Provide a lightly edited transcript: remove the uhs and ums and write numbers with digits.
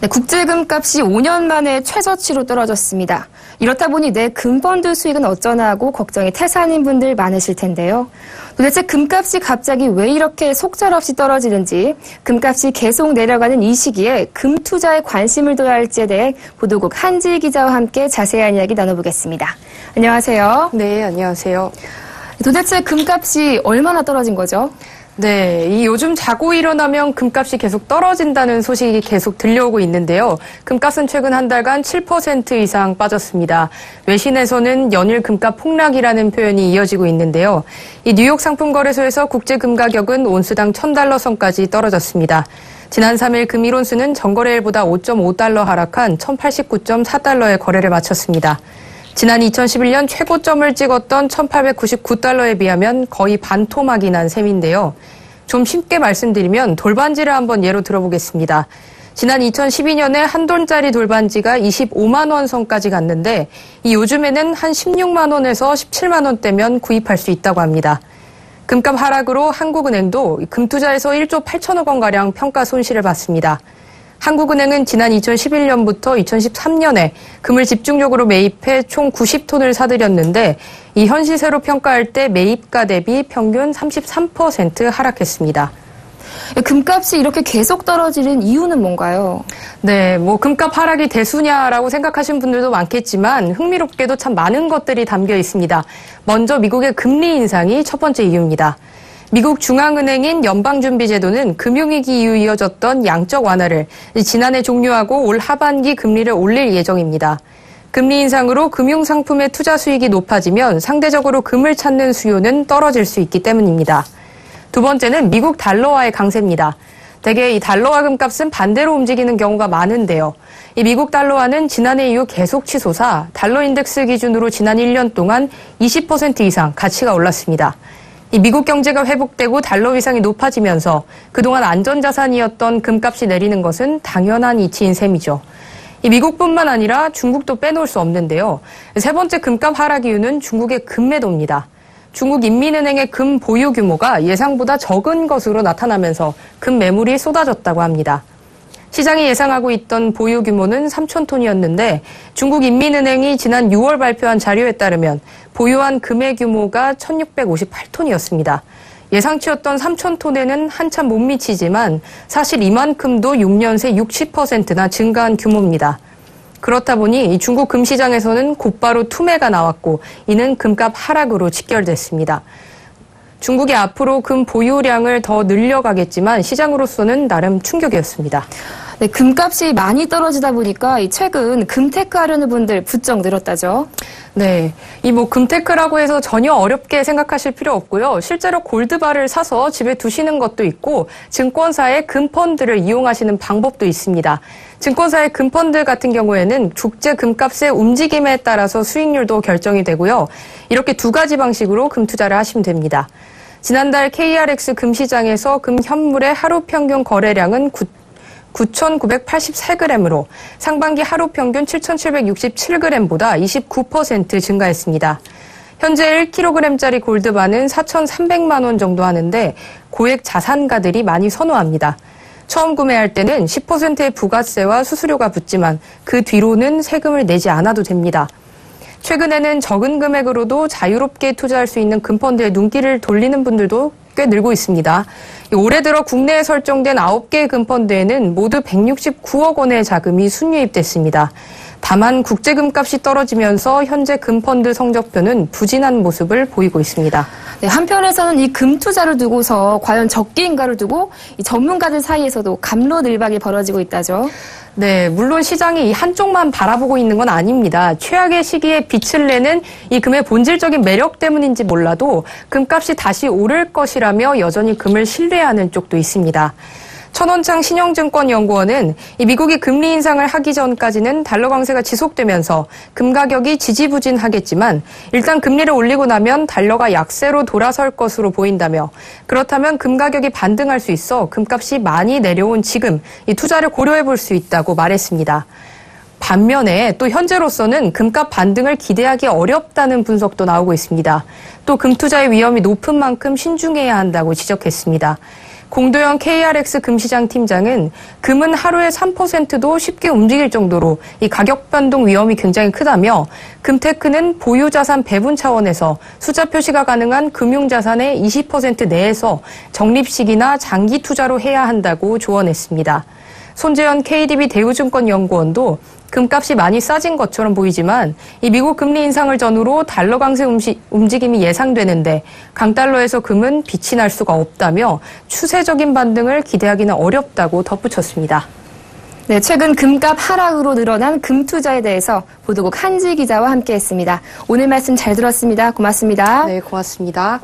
네, 국제금값이 5년 만에 최저치로 떨어졌습니다. 이렇다 보니 내 금펀드 수익은 어쩌나 하고 걱정이 태산인 분들 많으실 텐데요. 도대체 금값이 갑자기 왜 이렇게 속절없이 떨어지는지, 금값이 계속 내려가는 이 시기에 금 투자에 관심을 둬야 할지에 대해 보도국 한지희 기자와 함께 자세한 이야기 나눠보겠습니다. 안녕하세요. 네, 안녕하세요. 도대체 금값이 얼마나 떨어진 거죠? 네, 이 요즘 자고 일어나면 금값이 계속 떨어진다는 소식이 계속 들려오고 있는데요. 금값은 최근 한 달간 7% 이상 빠졌습니다. 외신에서는 연일 금값 폭락이라는 표현이 이어지고 있는데요. 이 뉴욕 상품거래소에서 국제 금 가격은 온수당 $1,000 선까지 떨어졌습니다. 지난 3일 금 1온수는 전거래일보다 5.5달러 하락한 $1,089.4에 거래를 마쳤습니다. 지난 2011년 최고점을 찍었던 $1,899에 비하면 거의 반토막이 난 셈인데요. 좀 쉽게 말씀드리면 돌반지를 한번 예로 들어보겠습니다. 지난 2012년에 한 돈짜리 돌반지가 25만 원 선까지 갔는데 이 요즘에는 한 16만 원에서 17만 원대면 구입할 수 있다고 합니다. 금값 하락으로 한국은행도 금투자에서 1조 8천억 원가량 평가 손실을 봤습니다. 한국은행은 지난 2011년부터 2013년에 금을 집중적으로 매입해 총 90톤을 사들였는데 이 현 시세로 평가할 때 매입가 대비 평균 33% 하락했습니다. 금값이 이렇게 계속 떨어지는 이유는 뭔가요? 네, 금값 하락이 대수냐라고 생각하신 분들도 많겠지만 흥미롭게도 참 많은 것들이 담겨 있습니다. 먼저 미국의 금리 인상이 첫 번째 이유입니다. 미국 중앙은행인 연방준비제도는 금융위기 이후 이어졌던 양적 완화를 지난해 종료하고 올 하반기 금리를 올릴 예정입니다. 금리 인상으로 금융상품의 투자 수익이 높아지면 상대적으로 금을 찾는 수요는 떨어질 수 있기 때문입니다. 두 번째는 미국 달러화의 강세입니다. 대개 이 달러화 금값은 반대로 움직이는 경우가 많은데요. 이 미국 달러화는 지난해 이후 계속 치솟아 달러 인덱스 기준으로 지난 1년 동안 20% 이상 가치가 올랐습니다. 이 미국 경제가 회복되고 달러 위상이 높아지면서 그동안 안전자산이었던 금값이 내리는 것은 당연한 이치인 셈이죠. 이 미국뿐만 아니라 중국도 빼놓을 수 없는데요. 세 번째 금값 하락 이유는 중국의 금매도입니다. 중국 인민은행의 금 보유 규모가 예상보다 적은 것으로 나타나면서 금 매물이 쏟아졌다고 합니다. 시장이 예상하고 있던 보유 규모는 3,000톤이었는데 중국 인민은행이 지난 6월 발표한 자료에 따르면 보유한 금의 규모가 1,658톤이었습니다. 예상치였던 3,000톤에는 한참 못 미치지만 사실 이만큼도 6년 새 60%나 증가한 규모입니다. 그렇다 보니 중국 금 시장에서는 곧바로 투매가 나왔고 이는 금값 하락으로 직결됐습니다. 중국이 앞으로 금 보유량을 더 늘려가겠지만 시장으로서는 나름 충격이었습니다. 네, 금값이 많이 떨어지다 보니까 최근 금테크 하려는 분들 부쩍 늘었다죠. 네, 금테크라고 해서 전혀 어렵게 생각하실 필요 없고요. 실제로 골드바를 사서 집에 두시는 것도 있고 증권사의 금펀드를 이용하시는 방법도 있습니다. 증권사의 금펀드 같은 경우에는 국제 금값의 움직임에 따라서 수익률도 결정이 되고요. 이렇게 두 가지 방식으로 금 투자를 하시면 됩니다. 지난달 KRX 금시장에서 금 현물의 하루 평균 거래량은 9,983g으로 상반기 하루 평균 7,767g보다 29% 증가했습니다. 현재 1kg짜리 골드바는 4,300만 원 정도 하는데 고액 자산가들이 많이 선호합니다. 처음 구매할 때는 10%의 부가세와 수수료가 붙지만 그 뒤로는 세금을 내지 않아도 됩니다. 최근에는 적은 금액으로도 자유롭게 투자할 수 있는 금펀드에 눈길을 돌리는 분들도 꽤 늘고 있습니다. 올해 들어 국내에 설정된 9개의 금펀드에는 모두 169억 원의 자금이 순유입됐습니다. 다만 국제금값이 떨어지면서 현재 금펀드 성적표는 부진한 모습을 보이고 있습니다. 네, 한편에서는 이 금 투자를 두고서 과연 적기인가를 두고 이 전문가들 사이에서도 갑론을박이 벌어지고 있다죠. 네, 물론 시장이 이 한쪽만 바라보고 있는 건 아닙니다. 최악의 시기에 빛을 내는 이 금의 본질적인 매력 때문인지 몰라도 금값이 다시 오를 것이라며 여전히 금을 신뢰하는 쪽도 있습니다. 천원창 신영증권연구원은 이 미국이 금리 인상을 하기 전까지는 달러 강세가 지속되면서 금 가격이 지지부진하겠지만 일단 금리를 올리고 나면 달러가 약세로 돌아설 것으로 보인다며 그렇다면 금 가격이 반등할 수 있어 금값이 많이 내려온 지금 이 투자를 고려해 볼 수 있다고 말했습니다. 반면에 또 현재로서는 금값 반등을 기대하기 어렵다는 분석도 나오고 있습니다. 또 금 투자의 위험이 높은 만큼 신중해야 한다고 지적했습니다. 공도영 KRX 금시장 팀장은 금은 하루에 3%도 쉽게 움직일 정도로 이 가격 변동 위험이 굉장히 크다며 금테크는 보유자산 배분 차원에서 숫자 표시가 가능한 금융자산의 20% 내에서 적립식이나 장기 투자로 해야 한다고 조언했습니다. 손재현 KDB 대우증권연구원도 금값이 많이 싸진 것처럼 보이지만 이 미국 금리 인상을 전후로 달러 강세 움직임이 예상되는데 강달러에서 금은 빛이 날 수가 없다며 추세적인 반등을 기대하기는 어렵다고 덧붙였습니다. 네, 최근 금값 하락으로 늘어난 금 투자에 대해서 보도국 한지 기자와 함께했습니다. 오늘 말씀 잘 들었습니다. 고맙습니다. 네, 고맙습니다.